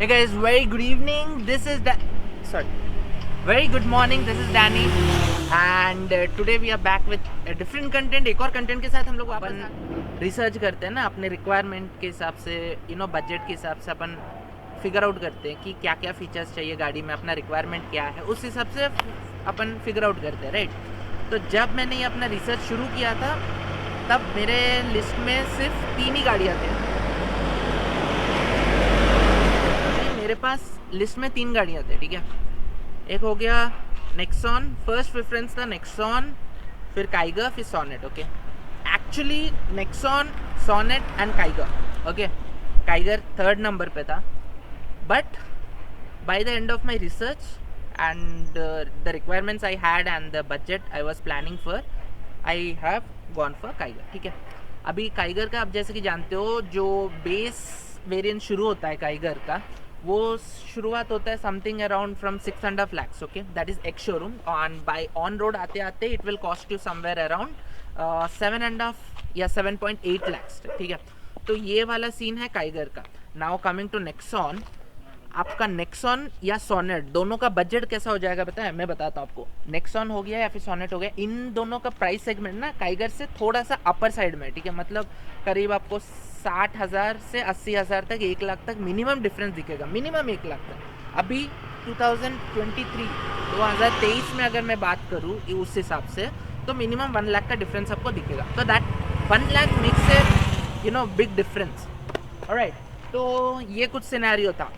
Hey guys, very good evening. Very good morning. This is Danny, and today we are back with a different content. एक और content के साथ हम लोग अपन research करते हैं ना, अपने रिक्वायरमेंट के हिसाब से, बजट के हिसाब से अपन फिगर आउट करते हैं कि क्या क्या फीचर्स चाहिए गाड़ी में, अपना रिक्वायरमेंट क्या है, उस हिसाब से अपन फिगर आउट करते हैं, राइट। तो जब मैंने ये अपना रिसर्च शुरू किया था तब मेरे लिस्ट में सिर्फ 3 ही गाड़ियाँ थी। मेरे पास लिस्ट में 3 गाड़ियाँ थे, ठीक है। एक हो गया नेक्सॉन, फर्स्ट प्रेफरेंस था नेक्सॉन, फिर काइगर, फिर Sonet, okay. Actually Nexon, Sonet and Kiger, okay. Kiger 3rd number पे था, but by the end of my research and the requirements I had and the budget I was planning for, I have gone for Kiger, ठीक है। अभी Kiger का आप जैसे कि जानते हो, जो बेस वेरिएंट शुरू होता है काइगर का, वो शुरुआत होता है something around from 6.5 lakhs, okay. That is ex showroom, on by on road आते आते it will cost you somewhere around 7.5 या 7.8 lakhs, ठीक है। तो ये वाला सीन है काइगर का। नाउ कमिंग टू नेक्सॉन, आपका नेक्सॉन या सोनेट दोनों का बजट कैसा हो जाएगा पता है? मैं बताता हूँ आपको। नेक्सॉन हो गया या फिर सोनेट हो गया, इन दोनों का प्राइस सेगमेंट ना काइगर से थोड़ा सा अपर साइड में, ठीक है। मतलब करीब आपको 60,000 से 80,000 तक, 1 लाख तक मिनिमम डिफरेंस दिखेगा, मिनिमम 1 लाख तक। अभी 2023 में अगर मैं बात करूँ उस हिसाब से, तो मिनिमम 1 लाख का डिफरेंस आपको दिखेगा। तो that 1 lakh makes a big difference, alright. तो ये कुछ सिनेरियो था।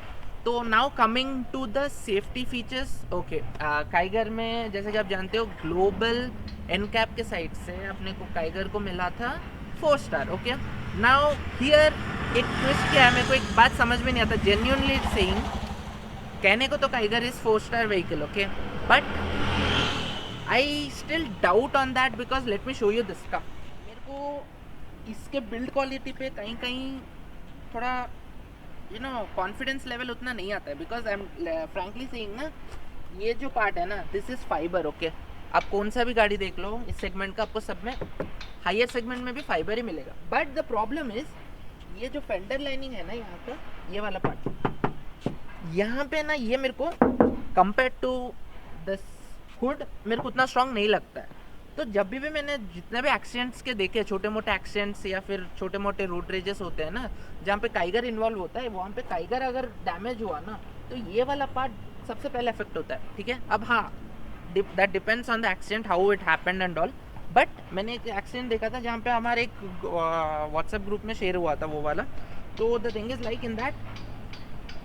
तो now coming to the safety features, okay. Kiger में जैसे कि आप जानते हो, ग्लोबल एनकैप के साइड से अपने को काइगर को मिला था 4 स्टार, ओके। नाउ हियर एक ट्विस्ट क्या है, मेरे को एक बात समझ में नहीं आता, जेन्युइनली सेइंग, कहने को तो Kiger is 4 star vehicle, okay, but I still doubt on that because let me show you this का। मेरे को इसके बिल्ड क्वालिटी पे कहीं कहीं थोड़ा कॉन्फिडेंस लेवल उतना नहीं आता है, because I am frankly saying ना, ये जो पार्ट है ना, दिस इज फाइबर, ओके। आप कौन सा भी गाड़ी देख लो इस सेगमेंट का, आपको सब में, हायर सेगमेंट में भी फाइबर ही मिलेगा। बट द प्रॉब्लम इज, ये जो फेंडर लाइनिंग है ना, यहाँ का ये वाला पार्ट, यहाँ पे ना, ये मेरे को कंपेयर टू द हुड मेरे को उतना स्ट्रांग नहीं लगता है। तो जब भी मैंने जितने भी एक्सीडेंट्स के देखे, छोटे मोटे एक्सीडेंट्स या फिर छोटे मोटे रोड रेजेस होते हैं ना, जहाँ पे काइगर इन्वॉल्व होता है, वहाँ पे काइगर अगर डैमेज हुआ ना, तो ये वाला पार्ट सबसे पहले अफेक्ट होता है, ठीक है। अब हाँ, that depends on the accident, how it happened and all. But मैंने एक एक्सीडेंट देखा था जहाँ पे हमारे एक व्हाट्सएप ग्रुप में शेयर हुआ था वो वाला। तो the thing is like in that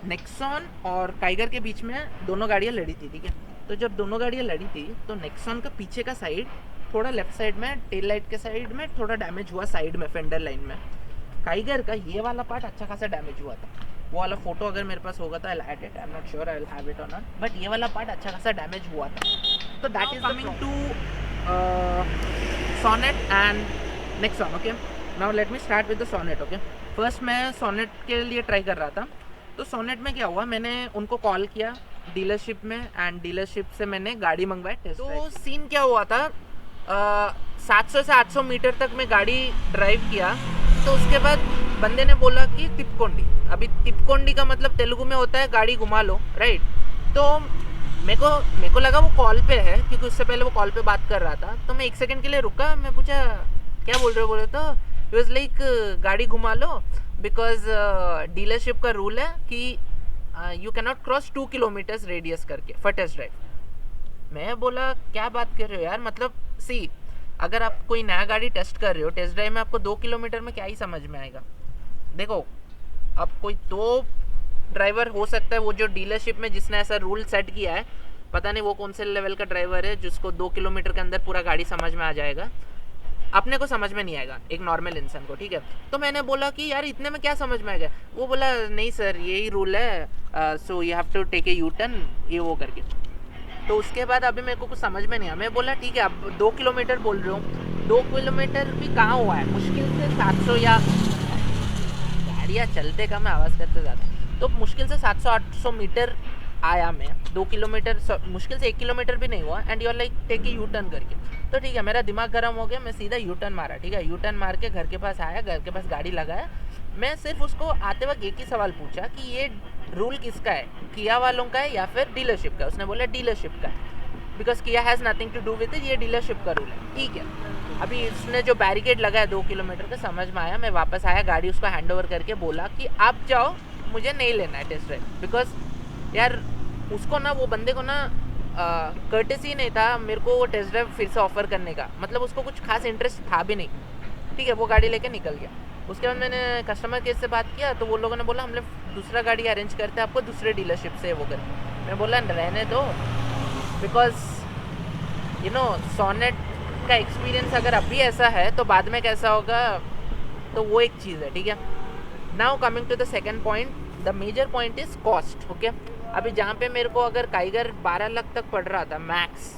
Nexon और काइगर के बीच में दोनों गाड़ियाँ लड़ी थी, ठीक है। तो जब दोनों गाड़ियाँ लड़ी थी, तो नेक्सॉन का पीछे का साइड थोड़ा लेफ्ट साइड में, टेल लाइट के साइड में थोड़ा डैमेज हुआ, साइड में फेंडर लाइन में। काइगर का ये वाला पार्ट अच्छा खासा डैमेज हुआ था। वो वाला फोटो अगर मेरे पास होगा तो I add it, I am not sure I will have it और नॉट, बट ये वाला पार्ट अच्छा खासा डैमेज हुआ था। तो that is coming to Sonet and Nexon, okay. Now let me start with the Sonet, okay. First मैं Sonet के लिए ट्राई कर रहा था। तो सोनेट में क्या हुआ, मैंने उनको कॉल किया डीलरशिप में, एंड डीलरशिप से मैंने गाड़ी मंगवाई टेस्ट। तो सीन क्या हुआ था, 700 से 800 मीटर तक मैं गाड़ी ड्राइव किया, तो उसके बाद बंदे ने बोला कि तिपकोंडी। अभी तिपकोंडी का मतलब तेलुगु में होता है गाड़ी घुमा लो, राइट। तो मेरे को लगा वो कॉल पे है, क्योंकि उससे पहले वो कॉल पे बात कर रहा था। तो मैं 1 सेकंड के लिए रुका, मैं पूछा क्या बोल रहे हो, बोले तो इट वाज लाइक गाड़ी घुमा लो, बिकॉज डीलरशिप का रूल है कि you can not cross 2 kilometres radius करके फॉर टेस्ट ड्राइव। मैं बोला क्या बात कर रहे हो यार, मतलब सी, अगर आप कोई नया गाड़ी टेस्ट कर रहे हो, टेस्ट ड्राइव में आपको 2 किलोमीटर में क्या ही समझ में आएगा। देखो, अब कोई तो ड्राइवर हो सकता है, वो जो डीलरशिप में जिसने ऐसा रूल सेट किया है, पता नहीं वो कौन से लेवल का ड्राइवर है जिसको 2 किलोमीटर के अंदर पूरा गाड़ी समझ में आ जाएगा। अपने को समझ में नहीं आएगा, एक नॉर्मल इंसान को, ठीक है। तो मैंने बोला कि यार इतने में क्या समझ में आएगा। वो बोला नहीं सर, यही रूल है, so you have to take a U turn, ये वो करके। तो उसके बाद अभी मेरे को कुछ समझ में नहीं आया। मैं बोला ठीक है, अब 2 किलोमीटर बोल रहे हो, 2 किलोमीटर भी कहाँ हुआ है, मुश्किल से 700, या गाड़ियाँ चलते कम है, आवाज़ करते ज़्यादा, तो मुश्किल से 700-800 मीटर आया मैं। 2 किलोमीटर मुश्किल से 1 किलोमीटर भी नहीं हुआ, and you are like take a U turn करके। तो ठीक है, मेरा दिमाग गर्म हो गया, मैं सीधा यू टर्न मारा, ठीक है। यू टर्न मार के घर के पास आया, घर के पास गाड़ी लगाया, मैं सिर्फ उसको आते वक्त एक ही सवाल पूछा कि ये रूल किसका है, किया वालों का है या फिर डीलरशिप का। उसने बोला डीलरशिप का है, because Kia has nothing to do with it, ये डीलरशिप का रूल है। ठीक है, अभी इसने जो बैरिकेड लगाया 2 किलोमीटर का, समझ में आया। मैं वापस आया, गाड़ी उसको हैंड ओवर करके बोला कि आप जाओ, मुझे नहीं लेना है टेस्ट ड्राइव। बिकॉज यार उसको ना, वो बंदे को ना कर्टेसी नहीं था मेरे को वो टेस्ट ड्राइव फिर से ऑफर करने का, मतलब उसको कुछ खास इंटरेस्ट था भी नहीं। ठीक है, वो गाड़ी लेके निकल गया। उसके बाद मैंने कस्टमर केयर से बात किया तो वो लोगों ने बोला हम लोग दूसरा गाड़ी अरेंज करते हैं आपको दूसरे डीलरशिप से वो कर। मैं बोला रहने दो, बिकॉज यू नो सोनेट का एक्सपीरियंस अगर अभी ऐसा है तो बाद में कैसा होगा, तो वो एक चीज़ है। ठीक है, now coming to the second point, the major point is cost. Okay, अभी जहाँ पे मेरे को अगर काइगर 12 लाख तक पड़ रहा था मैक्स,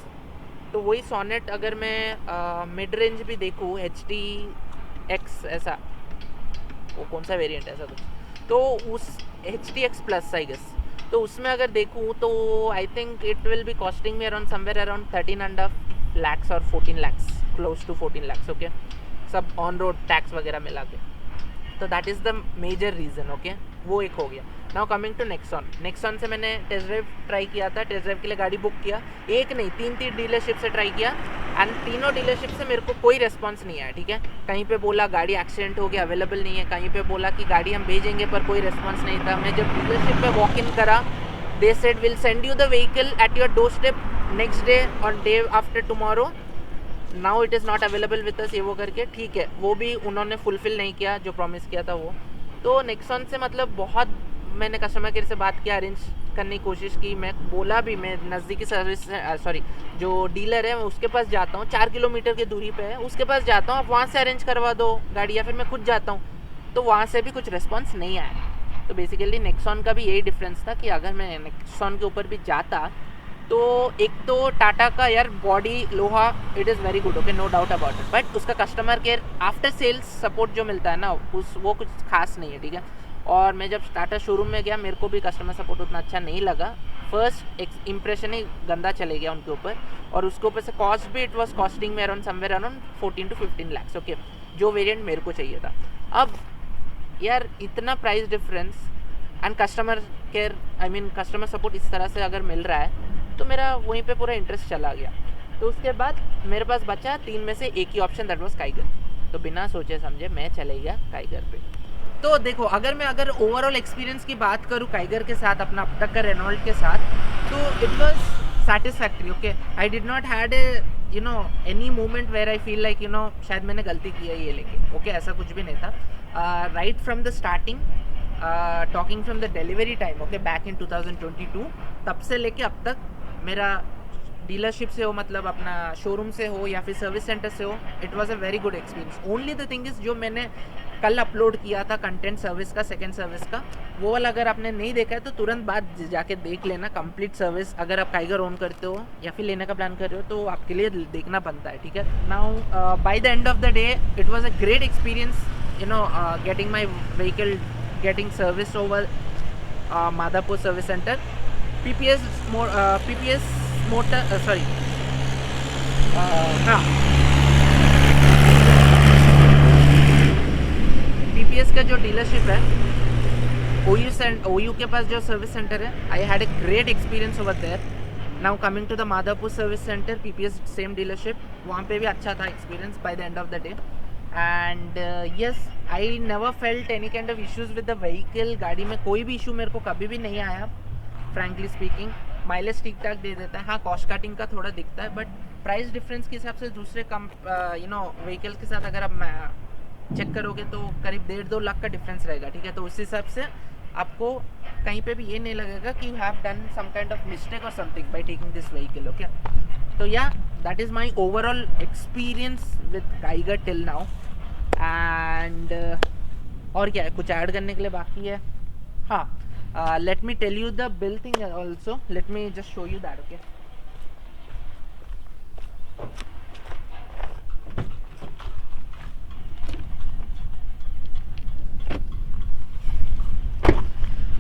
तो वही सोनेट अगर मैं मिड रेंज भी देखूँ HTX ऐसा, वो कौन सा वेरिएंट है ऐसा कुछ, तो उस HTX प्लस आई गेस, तो उसमें अगर देखूँ तो I think it will be costing me around somewhere around 13.5 lakhs और 14 lakhs, close to 14 lakhs। Okay, सब ऑन रोड टैक्स वगैरह मिला के, तो that is the major reason. Okay, वो एक हो गया। नाउ कमिंग टू नेक्सॉन से मैंने टेस्ट ड्राइव ट्राई किया था, टेस्ट ड्राइव के लिए गाड़ी बुक किया, एक नहीं 3 डीलरशिप से ट्राई किया, एंड तीनों डीलरशिप से मेरे को कोई रिस्पॉन्स नहीं आया। ठीक है, कहीं पे बोला गाड़ी एक्सीडेंट हो गया अवेलेबल नहीं है, कहीं पे बोला कि गाड़ी हम भेजेंगे, पर कोई रिस्पॉन्स नहीं था। मैं जब डीलरशिप पे वॉक इन करा, they said will send you the vehicle at your door step next day or day after tomorrow, now it is not available with us, ये वो करके। ठीक है, वो भी उन्होंने फुलफिल नहीं किया जो प्रॉमिस किया था वो। तो नेक्सॉन से मतलब बहुत मैंने कस्टमर केयर से बात किया, अरेंज करने की कोशिश की, मैं बोला भी मैं नज़दीकी सर्विस सॉरी जो डीलर है मैं उसके पास जाता हूँ, 4 किलोमीटर की दूरी पे है, उसके पास जाता हूँ, आप वहाँ से अरेंज करवा दो गाड़ी, या फिर मैं खुद जाता हूँ, तो वहाँ से भी कुछ रिस्पॉन्स नहीं आया। तो बेसिकली नेक्सॉन का भी यही डिफरेंस था कि अगर मैं नेक्सॉन के ऊपर भी जाता तो एक तो टाटा का यार बॉडी लोहा it is very good, okay, no doubt about it, but उसका customer care after sales support जो मिलता है ना वो कुछ खास नहीं है। ठीक है, और मैं जब टाटा शोरूम में गया मेरे को भी कस्टमर सपोर्ट उतना अच्छा नहीं लगा, फर्स्ट इम्प्रेशन ही गंदा चले गया उनके ऊपर, और उसके ऊपर से कॉस्ट भी इट वॉज कॉस्टिंग में around somewhere around 14 to 15 lakhs। Okay, जो वेरिएंट मेरे को चाहिए था। अब यार इतना price difference and customer care I mean customer support इस तरह से अगर मिल रहा है तो मेरा वहीं पे पूरा इंटरेस्ट चला गया। तो उसके बाद मेरे पास बचा 3 में से एक ही ऑप्शन, दैट वाज काइगर। तो बिना सोचे समझे मैं चले गया काइगर पे। तो देखो अगर ओवरऑल एक्सपीरियंस की बात करूँ काइगर के साथ, अपना अब तक का रेनॉल्ट के साथ, तो it was satisfactory. Okay, I did not had you know any moment where I feel like शायद मैंने गलती की है ये लेके। ओके, ऐसा कुछ भी नहीं था। Right from the starting, talking from the delivery time, okay, back in 2022, तब से लेके अब तक मेरा डीलरशिप से हो, मतलब अपना शोरूम से हो या फिर सर्विस सेंटर से हो, it was a very good experience. Only the thing is जो मैंने कल अपलोड किया था कंटेंट सर्विस का, सेकंड सर्विस का, वो वाला अगर आपने नहीं देखा है तो तुरंत बाद जाके देख लेना। कंप्लीट सर्विस अगर आप काइगर ओन करते हो या फिर लेने का प्लान कर रहे हो तो आपके लिए देखना बनता है। ठीक है, now by the end of the day it was a great experience, getting my vehicle getting service over Madhapur service centre, PPS motor sorry हाँ PPS का जो डीलरशिप है OU के पास जो सर्विस सेंटर है, I had a great experience over there. Now coming to the Madhapur service centre, PPS same dealership, वहाँ पे भी अच्छा था experience by the end of the day. And yes, I never felt any kind of issues with the vehicle. गाड़ी में कोई भी issue मेरे को कभी भी नहीं आया, फ्रैंकली स्पीकिंग। माइलेज ठीक ठाक दे देता है, हाँ कॉस्ट कटिंग का थोड़ा दिखता है, बट प्राइस डिफरेंस के हिसाब से दूसरे कम व्हीकल के साथ अगर आप चेक करोगे तो करीब 1.5-2 लाख का डिफरेंस रहेगा। ठीक है, तो उस हिसाब से आपको कहीं पे भी ये नहीं लगेगा कि you have done some kind of mistake or something by taking this vehicle. Okay, तो yeah that is my overall experience with Kiger till now. And और क्या है, कुछ ऐड करने के लिए बाकी है? हाँ, let me tell you the bill thing also. Let me just show you that. Okay,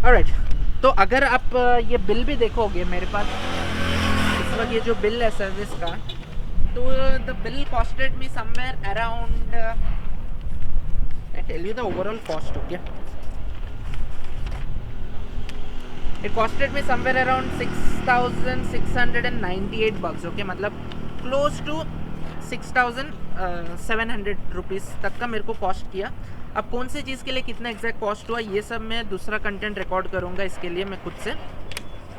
alright, तो अगर आप ये बिल भी देखोगे मेरे पास इस वक्त, ये जो बिल है सर्विस का, तो the bill costed me somewhere around I tell you the overall cost, okay? It costed me somewhere around $6,698, okay? मतलब close to 6,700 रुपीज़ तक का मेरे को कॉस्ट किया. अब कौन सी चीज़ के लिए कितना एग्जैक्ट कॉस्ट हुआ ये सब मैं दूसरा कंटेंट रिकॉर्ड करूँगा इसके लिए मैं खुद से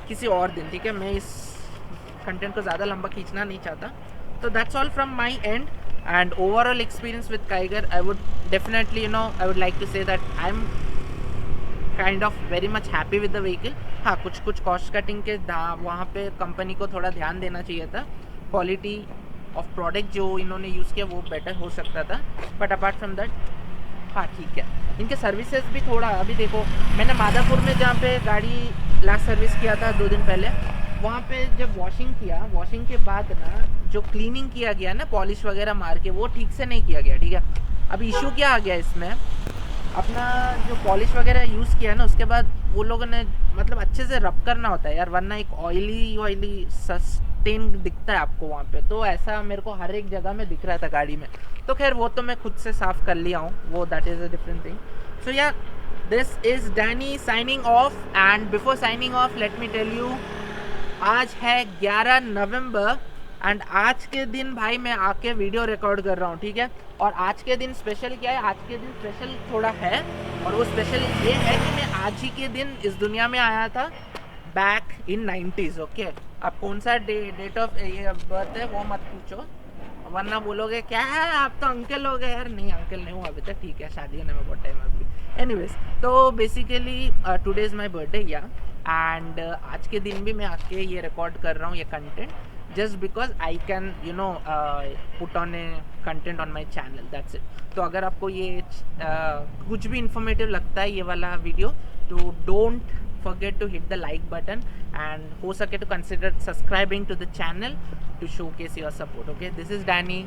किसी और दिन, ठीक है? मैं इस कंटेंट को ज़्यादा लंबा खींचना नहीं चाहता. तो that's all from my and. And overall experience with Kiger, I would definitely, I would like to say that I'm kind of very much happy with the vehicle. हाँ, कुछ कॉस्ट कटिंग के वहाँ पे कंपनी को थोड़ा ध्यान देना चाहिए था. क्वालिटी ऑफ प्रोडक्ट जो इन्होंने यूज़ किया वो बेटर हो सकता था, बट अपार्ट फ्रॉम दैट हाँ ठीक है. इनके सर्विसेज भी थोड़ा, अभी देखो मैंने मादापुर में जहाँ पे गाड़ी लास्ट सर्विस किया था 2 दिन पहले, वहाँ पे जब वॉशिंग किया, वॉशिंग के बाद ना जो क्लीनिंग किया गया ना पॉलिश वगैरह मार के, वो ठीक से नहीं किया गया, ठीक है? अब इशू क्या आ गया इसमें, अपना जो पॉलिश वगैरह यूज़ किया ना उसके बाद वो लोगों ने मतलब अच्छे से रब करना होता है यार, वरना एक ऑयली सस्टेन दिखता है आपको वहाँ पे. तो ऐसा मेरे को हर एक जगह में दिख रहा था गाड़ी में. तो खैर वो तो मैं खुद से साफ़ कर लिया हूँ, वो that is a different thing. So yeah this is Danny signing off. And before signing off let me tell you, आज है 11 नवंबर एंड आज के दिन भाई मैं आके वीडियो रिकॉर्ड कर रहा हूँ, ठीक है? और आज के दिन स्पेशल क्या है, आज के दिन स्पेशल थोड़ा है, और वो स्पेशल ये है कि मैं आज ही के दिन इस दुनिया में आया था बैक इन 90s, ओके? अब कौन सा डेट ऑफ बर्थ है वो मत पूछो, वरना बोलोगे क्या है आप तो अंकल हो गए. यार नहीं, अंकल नहीं हूँ अभी तक, ठीक है? शादी होने में बहुत टाइम अभी. एनीवेज, तो basically today is my birthday या एंड आज के दिन भी मैं आके ये रिकॉर्ड कर रहा हूँ ये content, just because I can put on a content on my channel, that's it. तो अगर आपको ये कुछ भी इंफॉर्मेटिव लगता है ये वाला वीडियो, तो don't forget to hit the like button and हो सके तो consider subscribing to the channel to showcase your support, okay? This is Danny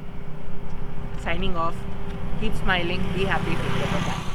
signing off. Keep smiling, be happy, take care, bye.